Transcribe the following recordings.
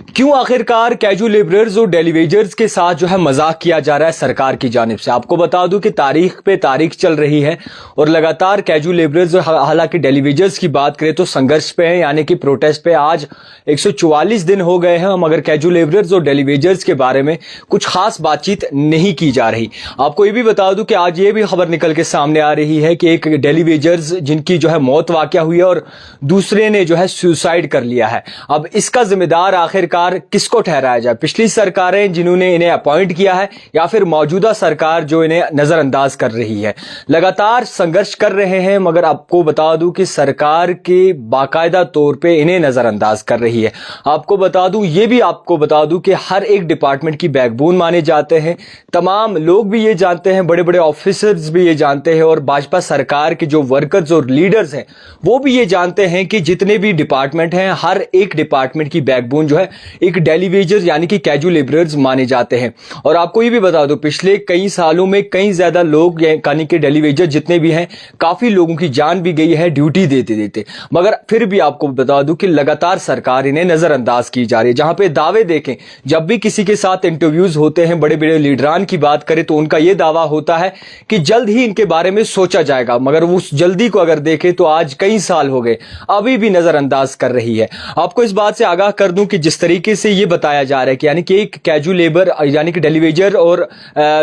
क्यों आखिरकार casual labourers और डेली वेजर्स के साथ जो है मजाक किया जा रहा है सरकार की जानिब से। आपको बता दूं कि तारीख पे तारीख चल रही है और लगातार कैजुअल लेबरर्स और हालांकि डेली वेजर्स की बात करें तो संघर्ष पे है, यानी कि प्रोटेस्ट पे। आज 144 दिन हो गए हैं मगर कैजुअल लेबरर्स और डेली वेजर्स के बारे में कुछ खास बातचीत नहीं की जा रही। आपको ये भी बता दूं कि आज ये भी खबर निकल के सामने आ रही है कि एक डेली वेजर्स जिनकी जो है मौत वाकया हुई है और दूसरे ने जो है सुसाइड कर लिया है। अब इसका जिम्मेदार आखिरकार किसको ठहराया जाए? पिछली सरकारें जिन्होंने इन्हें अपॉइंट किया है या फिर मौजूदा सरकार जो इन्हें नजरअंदाज कर रही है? लगातार संघर्ष कर रहे हैं मगर आपको बता दूं कि सरकार के बाकायदा तौर पे इन्हें नजरअंदाज कर रही है। आपको बता दूं, ये भी आपको बता दूं कि हर एक डिपार्टमेंट की बैकबोन माने जाते हैं। तमाम लोग भी ये जानते हैं, बड़े बड़े ऑफिसर्स भी ये जानते हैं और भाजपा सरकार के जो वर्कर्स और लीडर्स हैं वो भी ये जानते हैं कि जितने भी डिपार्टमेंट हैं हर एक डिपार्टमेंट की बैकबोन जो है एक डेली वेजर्स यानी कि कैजुअल लेबरर्स माने जाते हैं। और आपको ये भी बता दो, पिछले कई सालों में कई ज्यादा लोग यानी कि डेली वेजर जितने भी हैं, काफी लोगों की जान भी गई है ड्यूटी देते देते। मगर फिर भी आपको बता दूं कि लगातार सरकार इन्हें नजरअंदाज की जा रही है। जहां पे दावे देखें, जब भी किसी के साथ इंटरव्यूज होते हैं, बड़े बड़े लीडरान की बात करें तो उनका यह दावा होता है कि जल्द ही इनके बारे में सोचा जाएगा। मगर उस जल्दी को अगर देखें तो आज कई साल हो गए, अभी भी नजरअंदाज कर रही है। आपको इस बात से आगाह कर दूं कि जिस तरीके से ये बताया जा रहा है कि यानी कि एक कैजुअल लेबर यानी कि डेली वेजर और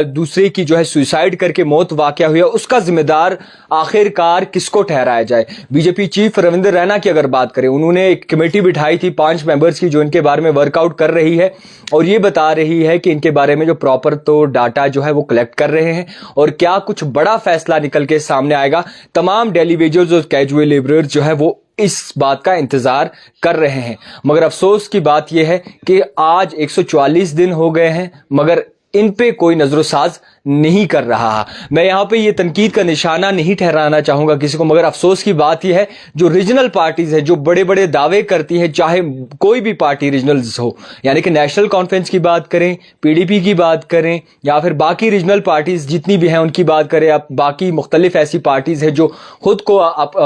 दूसरे की जो है सुसाइड करके मौत वाकया हुई है, उसका जिम्मेदार आखिरकार किसको ठहराया जाए? बीजेपी चीफ रविंद्र रैना की अगर बात करें, उन्होंने एक कमेटी बिठाई थी 5 मेंबर्स की जो इनके बारे में वर्कआउट कर रही है और ये बता रही है कि इनके बारे में जो प्रॉपर तो डाटा जो है वो कलेक्ट कर रहे हैं और क्या कुछ बड़ा फैसला निकल के सामने आएगा। तमाम डेली वेजर्स और कैजुअल लेबरर्स जो है वो इस बात का इंतजार कर रहे हैं। मगर अफसोस की बात यह है कि आज 144 दिन हो गए हैं मगर इन पे कोई नजरोसाज नहीं कर रहा। मैं यहां पे ये तनकीद का निशाना नहीं ठहराना चाहूंगा किसी को, मगर अफसोस की बात यह है जो रीजनल पार्टीज है, जो बड़े बड़े दावे करती है, चाहे कोई भी पार्टी रीजनल्स हो, यानी कि नेशनल कॉन्फ्रेंस की बात करें, पीडीपी की बात करें या फिर बाकी रीजनल पार्टीज जितनी भी हैं उनकी बात करें, अब बाकी मुख्तलिफ ऐसी पार्टीज है जो खुद को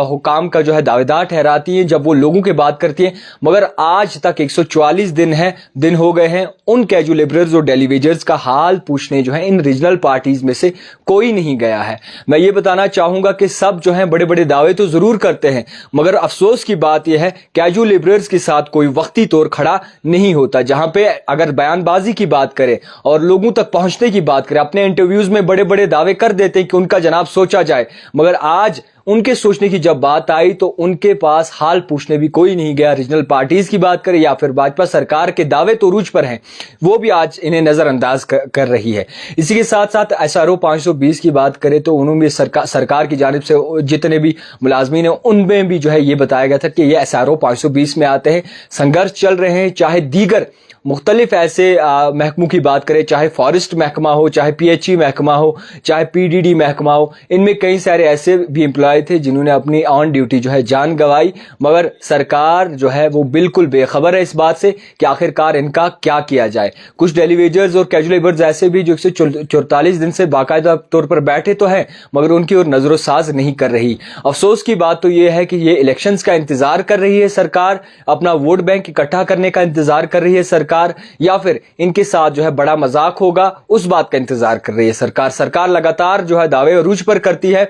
हुकाम का जो है दावेदार ठहराती हैं जब वो लोगों की बात करती है। मगर आज तक 144 दिन हो गए हैं, उन कैजुअल लेबरर्स और डेली वेजर्स का हाल पूछने जो है इन रीजनल पार्टीज में से कोई नहीं गया है। मैं ये बताना चाहूंगा कि सब जो हैं बड़े बड़े दावे तो जरूर करते हैं मगर अफसोस की बात यह है कैजुअल लेबरर्स के साथ कोई वक्ती तौर खड़ा नहीं होता। जहां पे अगर बयानबाजी की बात करें और लोगों तक पहुंचने की बात करें, अपने इंटरव्यूज में बड़े बड़े दावे कर देते हैं कि उनका जनाब सोचा जाए, मगर आज उनके सोचने की जब बात आई तो उनके पास हाल पूछने भी कोई नहीं गया। रीजनल पार्टीज की बात करें या फिर भाजपा सरकार के दावे तो रूज पर हैं, वो भी आज इन्हें नजरअंदाज कर रही है। इसी के साथ साथ SRO 520 की बात करें तो उन्होंने सरकार की जानिब से जितने भी मुलाजमीन हैं उनमें भी जो है ये बताया गया था कि ये SRO 520 में आते हैं। संघर्ष चल रहे हैं, चाहे दीगर मुख्तलिफ ऐसे महकमों की बात करें, चाहे फॉरेस्ट महकमा हो, चाहे PHE महकमा हो, चाहे PDD महकमा हो, इनमें कई सारे ऐसे भी एम्प्लॉय थे जिन्होंने अपनी ऑन ड्यूटी जो है जान गंवाई। मगर सरकार जो है वो बिल्कुल बेखबर है इस बात से कि आखिरकार इनका क्या किया जाए। कुछ डेली वेजर्स और कैजुअल लेबर्स ऐसे भी जो 144 दिन से बाकायदा तौर पर बैठे तो हैं मगर उनकी ओर नजरोसाज नहीं कर रही। अफसोस की बात तो ये है कि ये इलेक्शंस का इंतजार कर रही है सरकार, अपना वोट बैंक इकट्ठा करने का इंतजार कर रही है सरकार, या फिर इनके साथ जो है बड़ा मजाक होगा उस बात का इंतजार कर रही है सरकार लगातार जो है दावे अरूज पर करती है।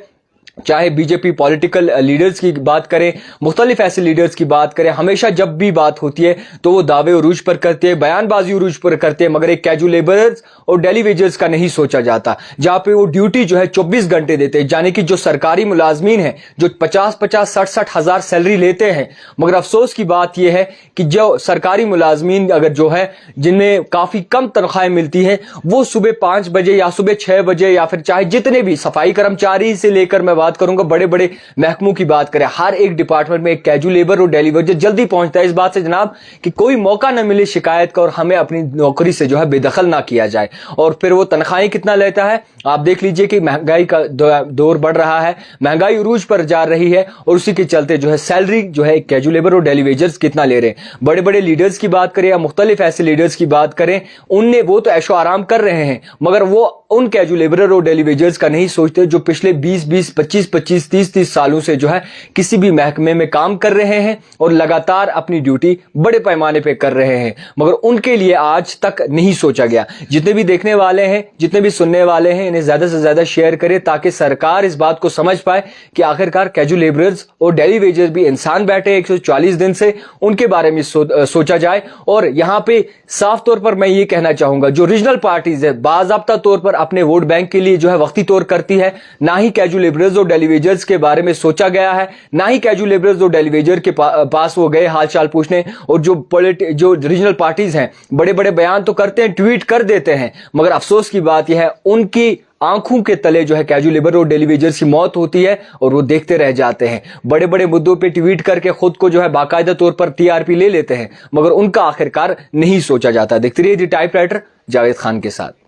चाहे बीजेपी पॉलिटिकल लीडर्स की बात करें, मुख्तलिफ ऐसे लीडर्स की बात करें, हमेशा जब भी बात होती है तो वो दावे उरूज पर करते हैं, बयानबाजी उरूज पर करते हैं, मगर एक कैजुअल लेबरर्स और डेली वेजर्स का नहीं सोचा जाता। जहां पे वो ड्यूटी जो है 24 घंटे देते हैं, यानी कि जो सरकारी मुलाजमीन हैं जो 50-50, 60-60 हजार सैलरी लेते हैं। मगर अफसोस की बात यह है कि जो सरकारी मुलाजमीन अगर जो है जिनमें काफी कम तनख्वाहें मिलती है, वो सुबह 5 बजे या सुबह 6 बजे या फिर चाहे जितने भी सफाई कर्मचारी से लेकर मैं बात करूंगा बड़े बड़े महकमों की बात करें, हर एक डिपार्टमेंट में एक कैजुअल लेबर और डेली वेजर जल्दी पहुंचता है इस बात से जनाब कि कोई मौका न मिले शिकायत का और हमें अपनी नौकरी से जो है बेदखल ना किया जाए। और फिर वो तनख्वाहें कितना लेता है, आप देख लीजिए कि महंगाई का दौर बढ़ रहा है, महंगाई उरूज पर जा रही है और उसी के चलते जो है सैलरी जो है कैजुअल लेबर और डेली वेजर्स कितना ले रहे हैं। बड़े बड़े लीडर्स की बात करें या मुख्तलिफ ऐसे लीडर्स की बात करें, उनने वो तो ऐशो आराम कर रहे हैं मगर वो उन कैजुअल लेबर और डेली वेजर्स का नहीं सोचते जो पिछले 20-20, 25-25, 30-30 सालों से जो है किसी भी महकमे में काम कर रहे हैं और लगातार अपनी ड्यूटी बड़े पैमाने पे कर रहे हैं, मगर उनके लिए आज तक नहीं सोचा गया। जितने भी देखने वाले हैं, जितने भी सुनने वाले हैं, इन्हें ज्यादा से ज्यादा शेयर करें ताकि सरकार इस बात को समझ पाए कि आखिरकार कैजुअल लेबरर्स और डेली वेजर्स भी इंसान बैठे 140 दिन से, उनके बारे में सोचा जाए। और यहां पे साफ तौर पर मैं ये कहना चाहूंगा, जो रीजनल पार्टीज है बाज़ाब्ता तौर पर अपने वोट बैंक के लिए जो है वक्ती तौर करती है, ना ही कैजुअल लेबरर्स और डेली वेजर्स के बारे में सोचा गया है, ना ही कैजुअल लेबरर्स और डेली वेजर के पास वो गए हाल चाल पूछने। और जो रीजनल पार्टीज हैं बड़े बड़े बयान तो करते हैं, ट्वीट कर देते हैं, मगर अफसोस की बात यह है उनकी आंखों के तले जो है कैजुअल लेबर और डेली वेजर्स की मौत होती है और वो देखते रह जाते हैं। बड़े बड़े मुद्दों पे ट्वीट करके खुद को जो है बाकायदा तौर पर टीआरपी ले लेते हैं, मगर उनका आखिरकार नहीं सोचा जाता। देखते रहिए दी टाइपराइटर जावेद खान के साथ।